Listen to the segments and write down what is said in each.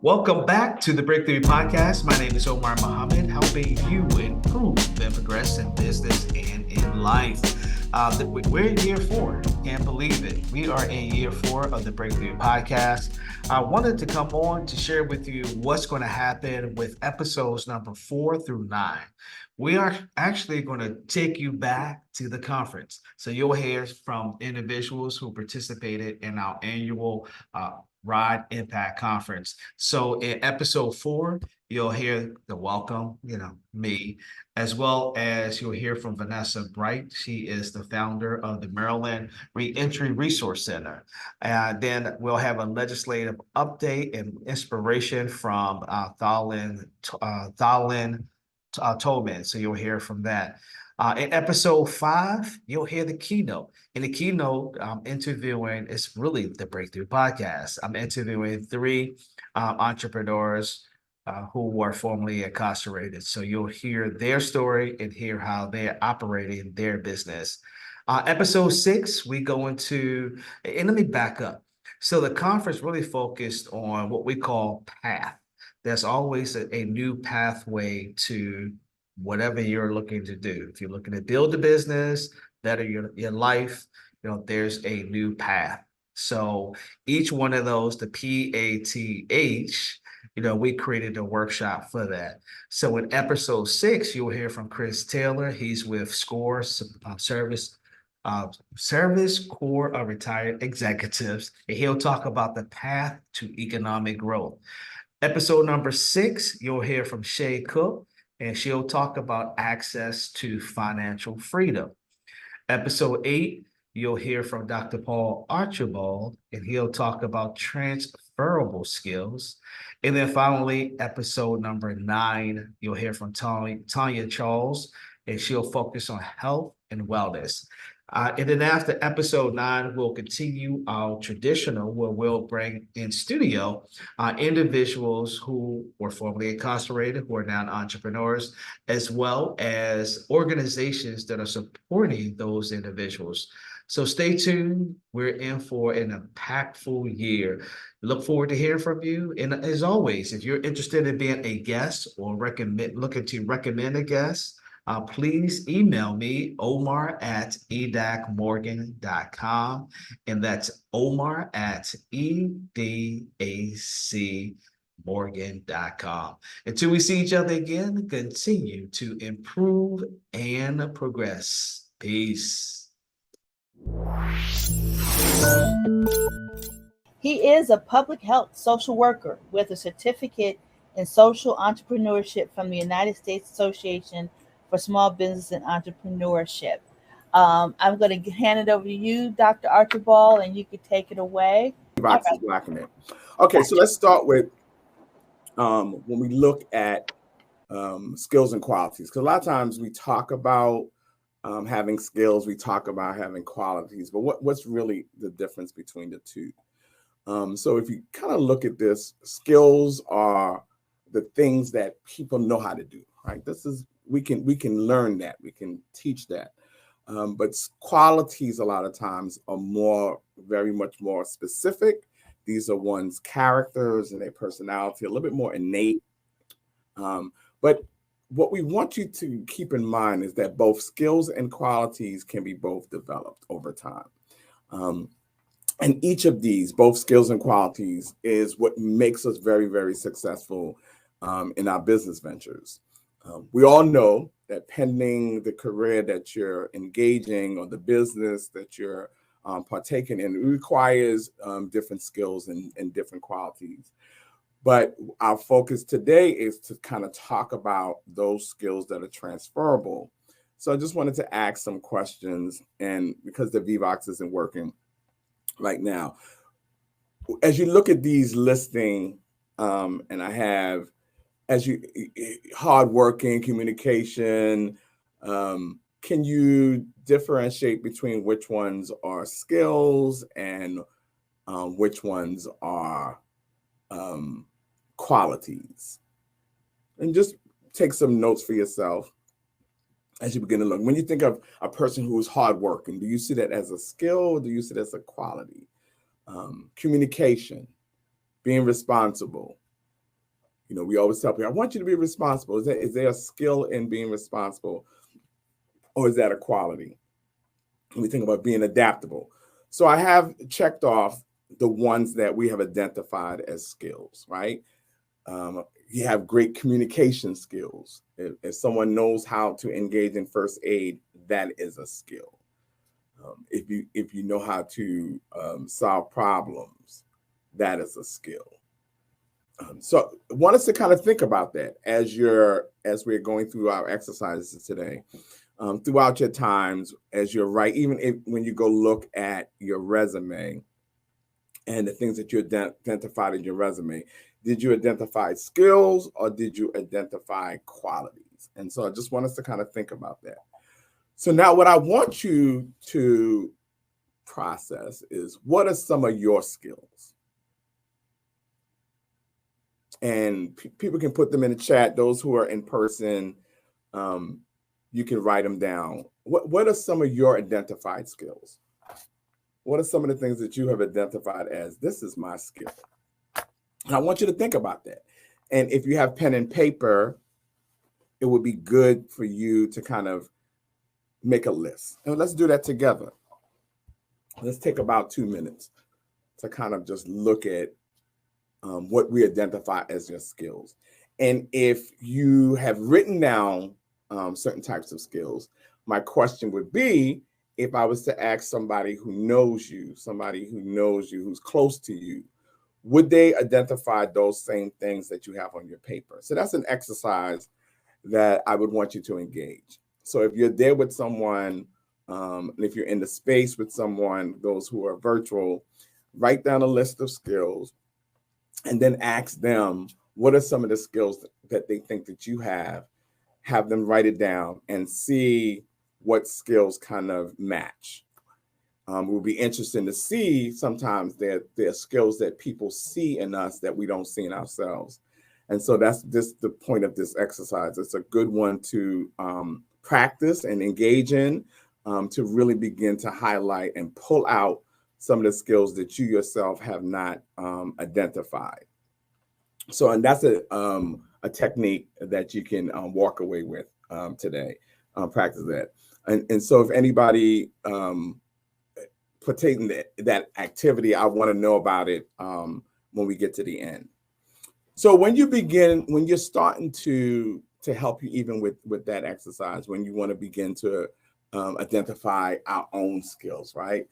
Welcome back to the BreakThrough podcast. My name is Omar Muhammad, helping you improve and progress in business and in life. We're in year 4. Can't believe it. We are in year 4 of the BreakThrough podcast. I wanted to come on to share with you what's going to happen with episodes number 4 through 9. We are actually going to take you back to the conference. So you'll hear from individuals who participated in our annual Ride Impact Conference. So in episode 4, you'll hear the welcome, me, as well as you'll hear from Vanessa Bright. She is the founder of the Maryland Reentry Resource Center. Then we'll have a legislative update and inspiration from Thalin Tolman. So you'll hear from that. In episode 5, you'll hear the keynote. In the keynote, I'm interviewing, it's really the BreakThrough podcast. I'm interviewing 3 entrepreneurs who were formerly incarcerated. So you'll hear their story and hear how they're operating their business. Episode 6, we go into, and let me back up. So the conference really focused on what we call path. There's always a new pathway to whatever you're looking to do. If you're looking to build a business, better your life, there's a new path. So each one of those, the PATH, we created a workshop for that. So in episode 6, you'll hear from Chris Taylor. He's with SCORE Service Corps of Retired Executives, and he'll talk about the path to economic growth. Episode number 6, you'll hear from Shay Cook, and she'll talk about access to financial freedom. Episode 8, you'll hear from Dr. Paul Archibald, and he'll talk about transferable skills. And then finally, episode number 9, you'll hear from Tanya Charles, and she'll focus on health and wellness. And then after episode 9, we'll continue our traditional where we'll bring in studio individuals who were formerly incarcerated, who are now entrepreneurs, as well as organizations that are supporting those individuals. So stay tuned. We're in for an impactful year. Look forward to hearing from you. And as always, if you're interested in being a guest or looking to recommend a guest, please email me, omar@edacmorgan.com. And that's omar@edacmorgan.com. Until we see each other again, continue to improve and progress. Peace. He is a public health social worker with a certificate in social entrepreneurship from the United States Association for Small Business and Entrepreneurship. I'm going to hand it over to you, Dr. Archibald, and you can take it away. Box is blocking it. Okay, so let's start with when we look at skills and qualities, because a lot of times we talk about having skills, we talk about having qualities, but what's really the difference between the two? So if you kind of look at this, skills are the things that people know how to do, right? We can learn that, we can teach that. But qualities a lot of times are very much more specific. These are one's characters and their personality, a little bit more innate. But what we want you to keep in mind is that both skills and qualities can be both developed over time. And each of these, both skills and qualities, is what makes us very, very successful in our business ventures. We all know that pending the career that you're engaging or the business that you're partaking in, it requires different skills and different qualities. But our focus today is to kind of talk about those skills that are transferable. So I just wanted to ask some questions, and because the VVox isn't working right now, as you look at these listing, and I have, as you hardworking, communication, can you differentiate between which ones are skills and which ones are qualities? And just take some notes for yourself as you begin to look. When you think of a person who is hardworking, do you see that as a skill or do you see that as a quality? Communication, being responsible, We always tell people, I want you to be responsible. Is there a skill in being responsible, or is that a quality? When we think about being adaptable. So I have checked off the ones that we have identified as skills, right? You have great communication skills. If someone knows how to engage in first aid, that is a skill. If you know how to solve problems, that is a skill. So I want us to kind of think about that as we're going through our exercises today. Throughout your times, as you're when you go look at your resume and the things that you identified in your resume, did you identify skills or did you identify qualities? And so I just want us to kind of think about that. So now what I want you to process is, what are some of your skills? And people can put them in the chat. Those who are in person, you can write them down. What are some of your identified skills? What are some of the things that you have identified as, this is my skill? And I want you to think about that. And if you have pen and paper, it would be good for you to kind of make a list. And let's do that together. Let's take about 2 minutes to kind of just look at what we identify as your skills. And if you have written down certain types of skills, my question would be, if I was to ask somebody who knows you, who's close to you, would they identify those same things that you have on your paper? So that's an exercise that I would want you to engage. So if you're there with someone, and if you're in the space with someone, those who are virtual, write down a list of skills and then ask them, what are some of the skills that they think that you have them write it down and see what skills kind of match. It will be interesting to see sometimes there are skills that people see in us that we don't see in ourselves. And so that's the point of this exercise. It's a good one to practice and engage in, to really begin to highlight and pull out some of the skills that you yourself have not identified. So, and that's a technique that you can walk away with today. Practice that. And so if anybody partake in that activity, I want to know about it when we get to the end. So when you're starting to help you even with that exercise, when you want to begin to identify our own skills, right?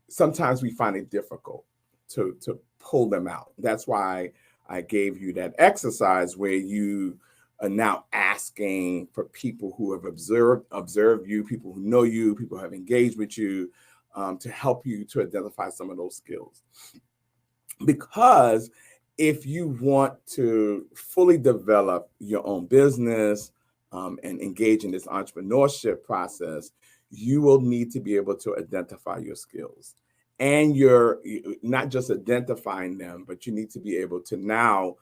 Sometimes we find it difficult to pull them out. That's why I gave you that exercise where you are now asking for people who have observed you, people who know you, people who have engaged with you, to help you to identify some of those skills. Because if you want to fully develop your own business and engage in this entrepreneurship process, you will need to be able to identify your skills. And you're not just identifying them, but you need to be able to now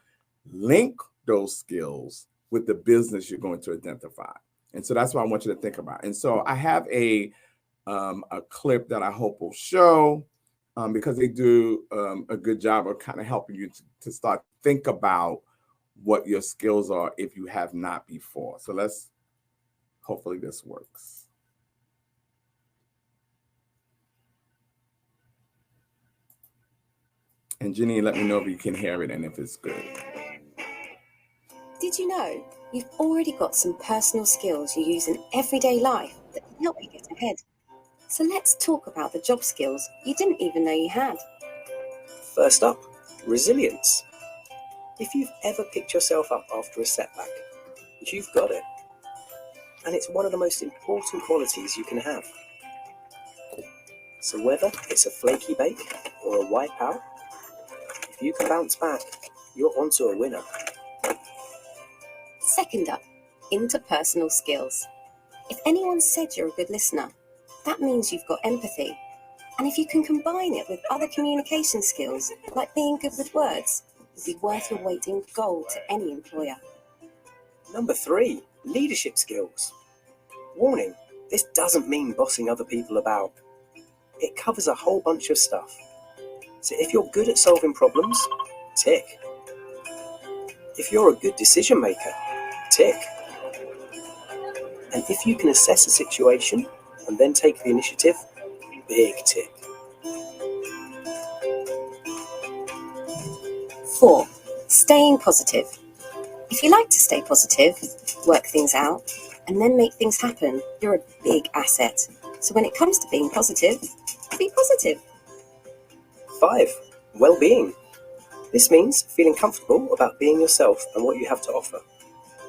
link those skills with the business you're going to identify. And so that's what I want you to think about. And so I have a clip that I hope will show, because they do a good job of kind of helping you to start think about what your skills are if you have not before. So hopefully this works. And Jenny, let me know if you can hear it and if it's good. Did you know you've already got some personal skills you use in everyday life that can help you get ahead? So let's talk about the job skills you didn't even know you had. First up, resilience. If you've ever picked yourself up after a setback, you've got it. And it's one of the most important qualities you can have. So whether it's a flaky bake or a wipeout, if you can bounce back, you're onto a winner. Second up, interpersonal skills. If anyone said you're a good listener, that means you've got empathy. And if you can combine it with other communication skills, like being good with words, it'll be worth your weight in gold to any employer. Number 3, leadership skills. Warning, this doesn't mean bossing other people about. It covers a whole bunch of stuff. So if you're good at solving problems, tick. If you're a good decision maker, tick. And if you can assess a situation and then take the initiative, big tick. 4. Staying positive. If you like to stay positive, work things out, and then make things happen, you're a big asset. So when it comes to being positive, be positive. 5. Well-being. This means feeling comfortable about being yourself and what you have to offer.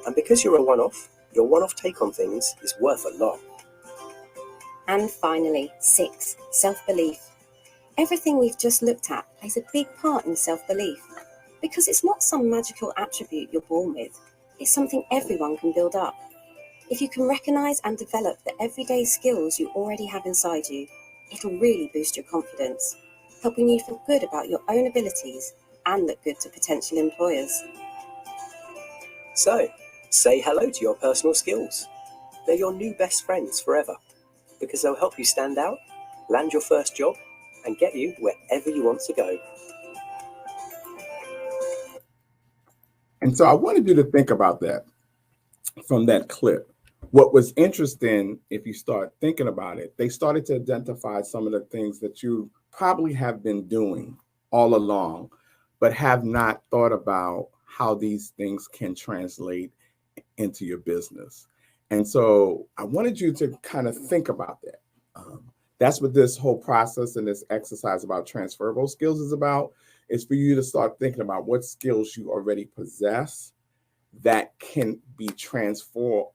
And because you're a one-off, your one-off take on things is worth a lot. And finally, 6. Self-belief. Everything we've just looked at plays a big part in self-belief, because it's not some magical attribute you're born with. It's something everyone can build up. If you can recognize and develop the everyday skills you already have inside you, it'll really boost your confidence, helping you feel good about your own abilities and look good to potential employers. So, say hello to your personal skills. They're your new best friends forever, because they'll help you stand out, land your first job, and get you wherever you want to go. And so I wanted you to think about that from that clip. What was interesting, if you start thinking about it, they started to identify some of the things that you probably have been doing all along, but have not thought about how these things can translate into your business. And so I wanted you to kind of think about that. That's what this whole process and this exercise about transferable skills is about, is for you to start thinking about what skills you already possess that can be transferred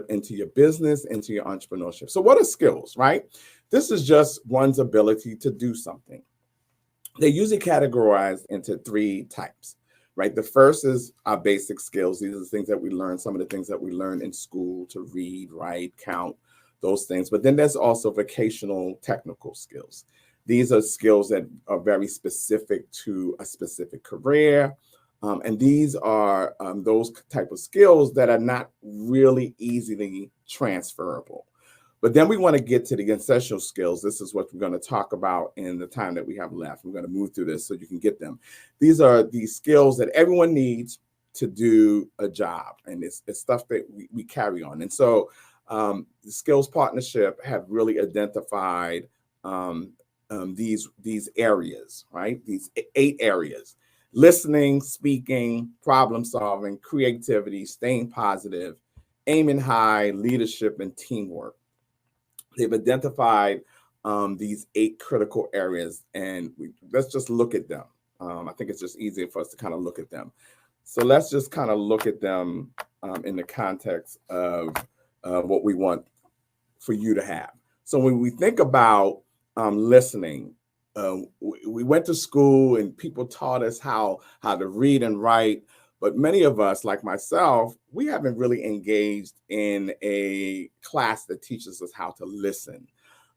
into your business, into your entrepreneurship. So what are skills, right? This is just one's ability to do something. They're usually categorized into 3 types, right? The first is our basic skills. These are the things that we learn, some of the things that we learn in school, to read, write, count, those things. But then there's also vocational technical skills. These are skills that are very specific to a specific career. And these are those type of skills that are not really easily transferable. But then we want to get to the essential skills. This is what we're going to talk about in the time that we have left. I'm going to move through this so you can get them. These are the skills that everyone needs to do a job. And it's stuff that we carry on. And so the Skills Partnership have really identified these areas, right? These 8 areas: listening, speaking, problem solving, creativity, staying positive, aiming high, leadership, and teamwork. They've identified these 8 critical areas, and let's just look at them. I think it's just easier for us to kind of look at them. So let's just kind of look at them in the context of what we want for you to have. So when we think about listening, we went to school and people taught us how to read and write, but many of us, like myself, we haven't really engaged in a class that teaches us how to listen.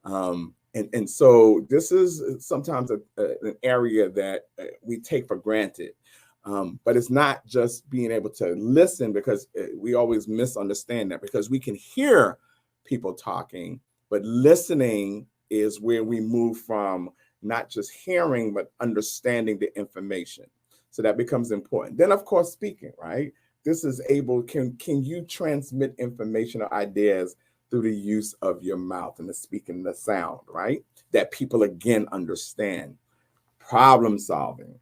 And so this is sometimes an area that we take for granted. But it's not just being able to listen, because we always misunderstand that, because we can hear people talking, but listening is where we move from not just hearing, but understanding the information. So that becomes important. Then, of course, speaking, right? This is can you transmit information or ideas through the use of your mouth and the speaking, the sound, right? That people, again, understand. Problem solving.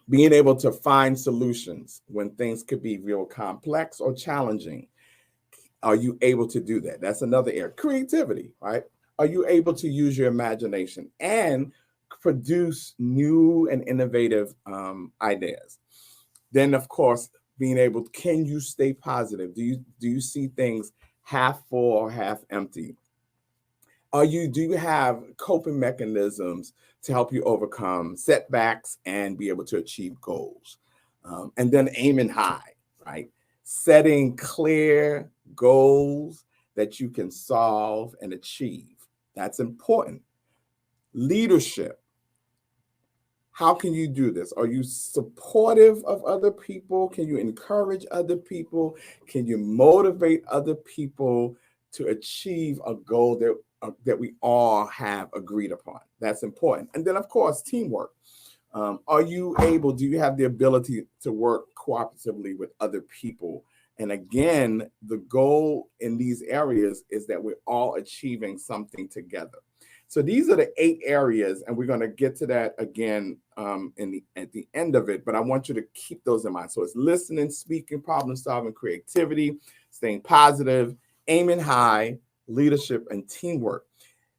Being able to find solutions when things could be real complex or challenging. Are you able to do that? That's another area. Creativity, right? Are you able to use your imagination and produce new and innovative ideas? Then, of course, being able, can you stay positive? Do you see things half full or half empty? Do you have coping mechanisms to help you overcome setbacks and be able to achieve goals? And then aiming high, right? Setting clear goals that you can solve and achieve. That's important. Leadership. How can you do this? Are you supportive of other people? Can you encourage other people? Can you motivate other people to achieve a goal that we all have agreed upon? That's important. And then, of course, teamwork. Are you able, do you have the ability to work cooperatively with other people? And again, the goal in these areas is that we're all achieving something together. So these are the 8 areas, and we're going to get to that again at the end of it. But I want you to keep those in mind. So it's listening, speaking, problem solving, creativity, staying positive, aiming high, leadership, and teamwork.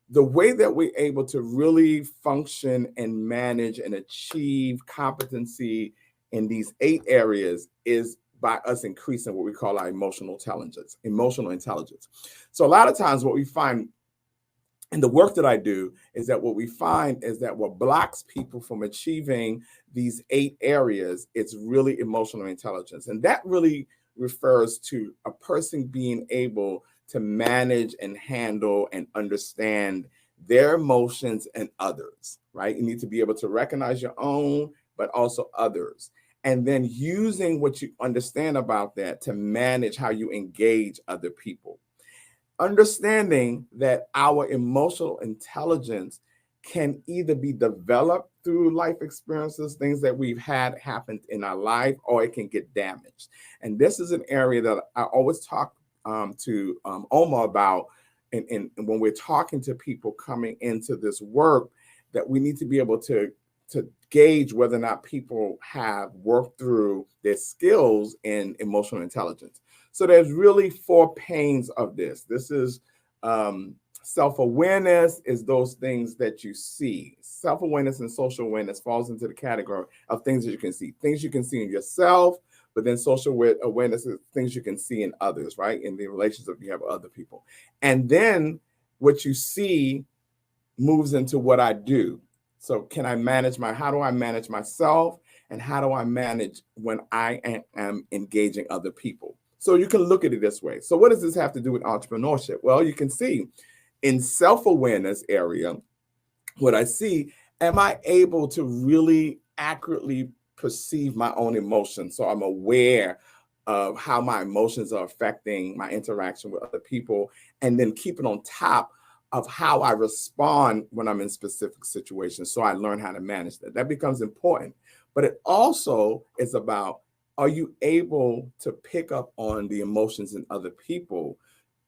The way that we're able to really function and manage and achieve competency in these 8 areas is by us increasing what we call our emotional intelligence. So a lot of times what we find in the work that I do is that what we find is that what blocks people from achieving these 8 areas, it's really emotional intelligence. And that really refers to a person being able to manage and handle and understand their emotions and others, right? You need to be able to recognize your own, but also others. And then using what you understand about that to manage how you engage other people. Understanding that our emotional intelligence can either be developed through life experiences, things that we've had happen in our life, or it can get damaged. And this is an area that I always talk to Omar about, and when we're talking to people coming into this work, that we need to be able to gauge whether or not people have worked through their skills in emotional intelligence. So there's really 4 panes of this. This is self-awareness, is those things that you see. Self-awareness and social awareness falls into the category of things that you can see. Things you can see in yourself, but then social awareness is things you can see in others, right? In the relationship you have with other people. And then what you see moves into what I do. So how do I manage myself? And how do I manage when I am engaging other people? So you can look at it this way. So what does this have to do with entrepreneurship? Well, you can see in self-awareness area, what I see, am I able to really accurately perceive my own emotions? So I'm aware of how my emotions are affecting my interaction with other people, and then keep it on top of how I respond when I'm in specific situations. So I learn how to manage that. That becomes important. But it also is about, are you able to pick up on the emotions in other people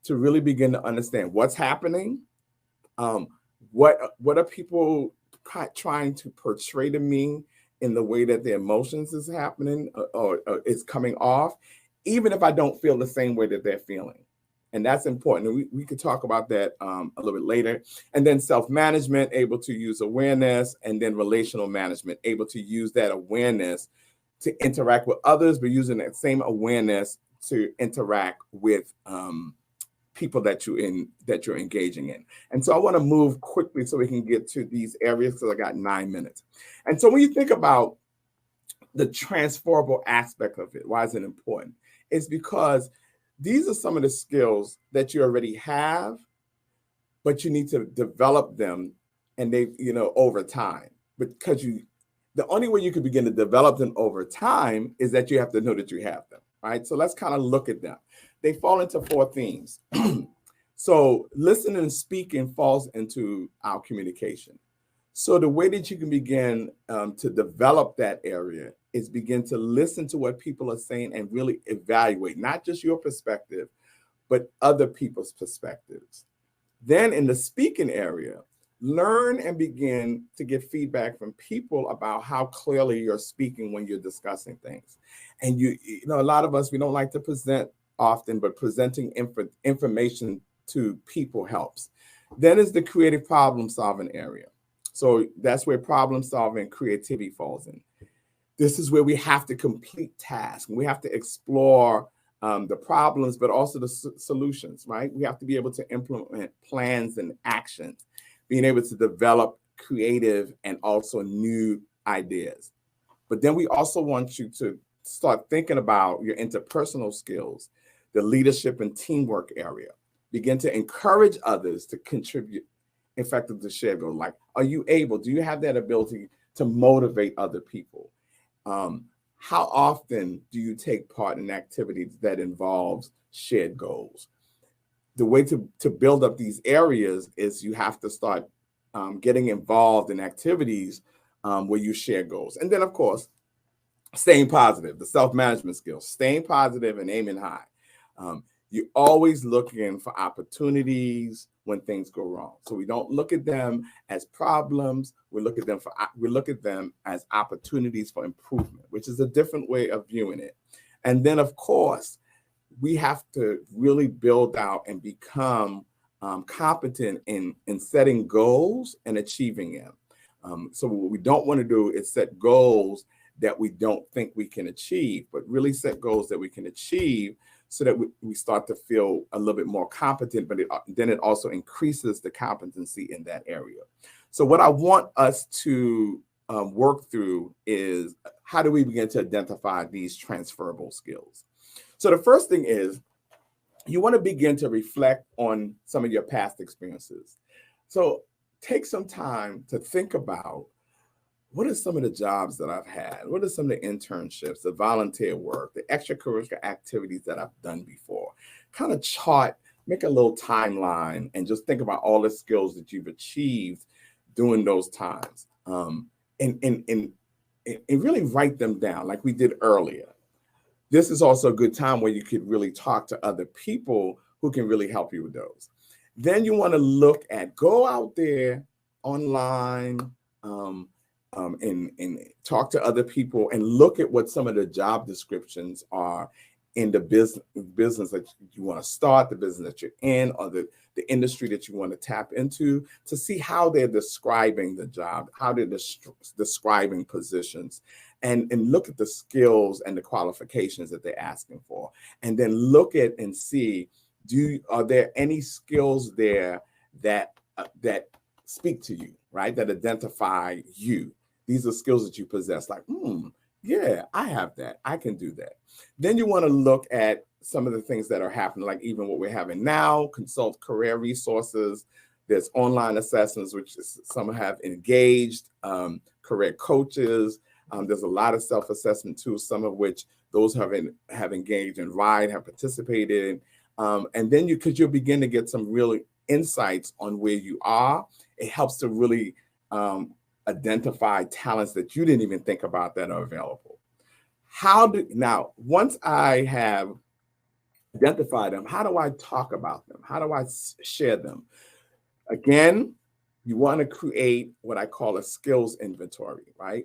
to really begin to understand what's happening? What are people trying to portray to me in the way that the emotions is happening or is coming off, even if I don't feel the same way that they're feeling? And that's important. We could talk about that a little bit later. And then self-management, able to use awareness, and then relational management, able to use that awareness to interact with others, but using that same awareness to interact with people that you're engaging in. And so I want to move quickly so we can get to these areas because I got 9 minutes. And so when you think about the transferable aspect of it, why is it important? It's because these are some of the skills that you already have, but you need to develop them, and they, over time. Because the only way you can begin to develop them over time is that you have to know that you have them, right? So let's kind of look at them. They fall into 4 themes. So listening and speaking falls into our communication. So the way that you can begin to develop that area is begin to listen to what people are saying and really evaluate, not just your perspective, but other people's perspectives. Then in the speaking area, learn and begin to get feedback from people about how clearly you're speaking when you're discussing things. And a lot of us, we don't like to present often, but presenting information to people helps. Then is the creative problem solving area. So that's where problem solving creativity falls in. This is where we have to complete tasks. We have to explore the problems, but also the solutions, right? We have to be able to implement plans and actions, being able to develop creative and also new ideas. But then we also want you to start thinking about your interpersonal skills, the leadership and teamwork area. Begin to encourage others to contribute effectively to shared goals. Like, do you have that ability to motivate other people? How often do you take part in activities that involves shared goals? The way to build up these areas is you have to start getting involved in activities where you share goals. And then, of course, staying positive, the self-management skills, staying positive and aiming high. You're always looking for opportunities when things go wrong. So we don't look at them as problems. We look at them as opportunities for improvement, which is a different way of viewing it. And then, of course, we have to really build out and become competent in setting goals and achieving them. So what we don't want to do is set goals that we don't think we can achieve, but really set goals that we can achieve so that we start to feel a little bit more competent, but then it also increases the competency in that area. So what I want us to work through is, how do we begin to identify these transferable skills? So the first thing is, you want to begin to reflect on some of your past experiences. So take some time to think about, what are some of the jobs that I've had? What are some of the internships, the volunteer work, the extracurricular activities that I've done before? Kind of chart, make a little timeline, and just think about all the skills that you've achieved during those times. And really write them down like we did earlier. This is also a good time where you could really talk to other people who can really help you with those. Then you want to go out there online, and talk to other people and look at what some of the job descriptions are in the business that you want to start, the business that you're in, or the industry that you want to tap into, to see how they're describing the job, how they're describing positions, and look at the skills and the qualifications that they're asking for. And then look at and see, are there any skills there that speak to you, right? That identify you. These are skills that you possess, like, yeah, I have that. I can do that. Then you want to look at some of the things that are happening, like even what we're having now, consult career resources. There's online assessments, which some have engaged, career coaches. There's a lot of self-assessment tools, some of which those have engaged in RIDE, have participated in. And then you'll begin to get some really insights on where you are. It helps to really identify talents that you didn't even think about that are available. Now, once I have identified them, how do I talk about them? How do I share them? Again, you want to create what I call a skills inventory, right?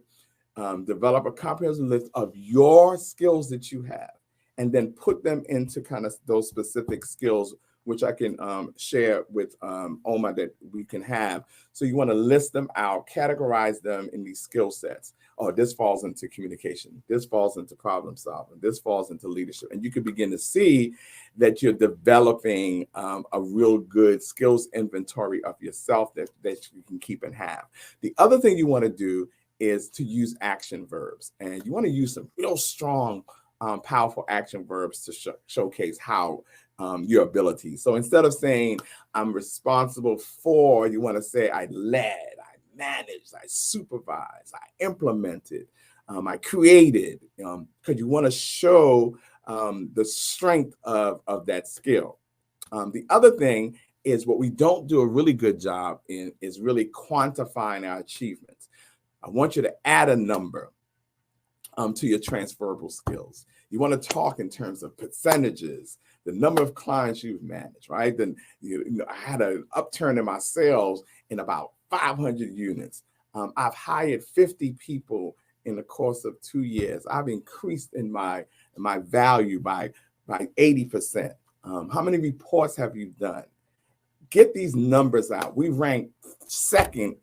Develop a comprehensive list of your skills that you have, and then put them into kind of those specific skills, which I can share with Oma that we can have. So you want to list them out, categorize them in these skill sets. Oh, this falls into communication. This falls into problem solving. This falls into leadership. And you can begin to see that you're developing a real good skills inventory of yourself that you can keep and have. The other thing you want to do is to use action verbs. And you want to use some real strong, powerful action verbs to showcase how your abilities. So instead of saying I'm responsible for, you want to say I led, I managed, I supervised, I implemented, I created, because you want to show the strength of that skill. The other thing is, what we don't do a really good job in is really quantifying our achievements. I want you to add a number to your transferable skills. You want to talk in terms of percentages, the number of clients you've managed, right? Then I had an upturn in my sales in about 500 units. I've hired 50 people in the course of 2 years. I've increased in my value by 80%. How many reports have you done? Get these numbers out. We rank second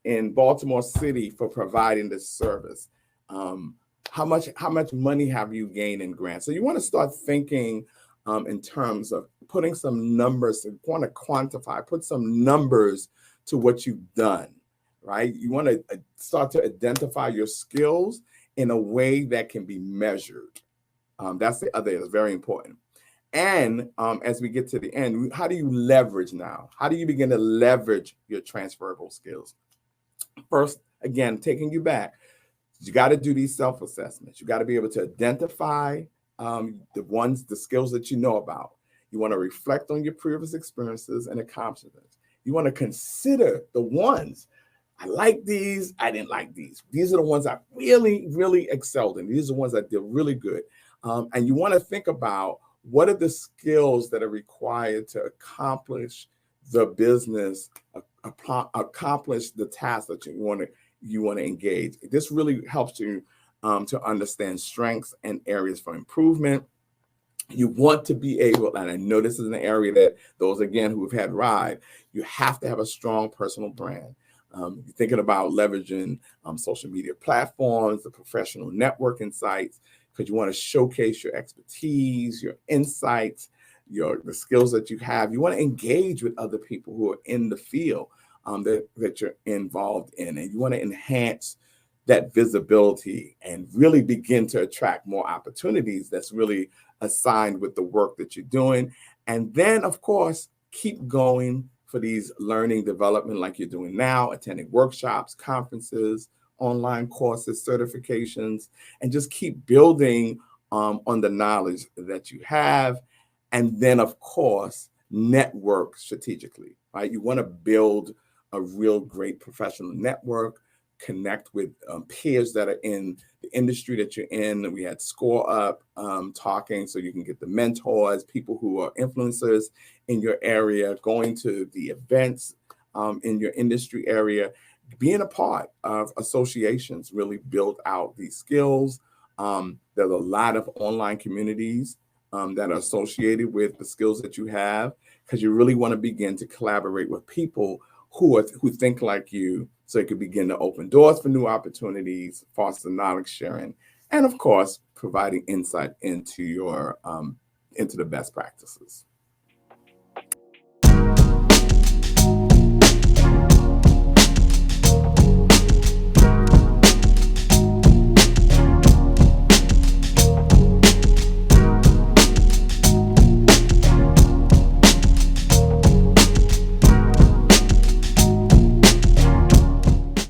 in Baltimore City for providing this service. How much money have you gained in grants? So you want to start thinking in terms of putting some numbers, you want to quantify, put some numbers to what you've done, right? You want to start to identify your skills in a way that can be measured. That's the other, it's very important. And as we get to the end, how do you leverage now? How do you begin to leverage your transferable skills? First, again, taking you back, you got to do these self-assessments. You got to be able to identify the skills that you know about. You want to reflect on your previous experiences and accomplishments. You want to consider the ones I like these, I didn't like these. These are the ones I really, really excelled in. These are the ones that did really good. And you want to think about what are the skills that are required to accomplish the business, accomplish the task that you want to engage. This really helps you to understand strengths and areas for improvement. You want to be able, and I know this is an area that those, again, who have had RIDE, you have to have a strong personal brand. You're thinking about leveraging social media platforms, the professional networking sites, because you want to showcase your expertise, your insights, the skills that you have. You want to engage with other people who are in the field that you're involved in, and you want to enhance that visibility and really begin to attract more opportunities that's really assigned with the work that you're doing. And then, of course, keep going for these learning development like you're doing now, attending workshops, conferences, online courses, certifications, and just keep building on the knowledge that you have. And then, of course, network strategically, right? You want to build a real great professional network, connect with peers that are in the industry that you're in. We had Score Up talking, so you can get the mentors, people who are influencers in your area, going to the events in your industry area, being a part of associations, really build out these skills. There's a lot of online communities that are associated with the skills that you have, because you really want to begin to collaborate with people who think like you, so you can begin to open doors for new opportunities, foster knowledge sharing, and of course, providing insight into your into the best practices.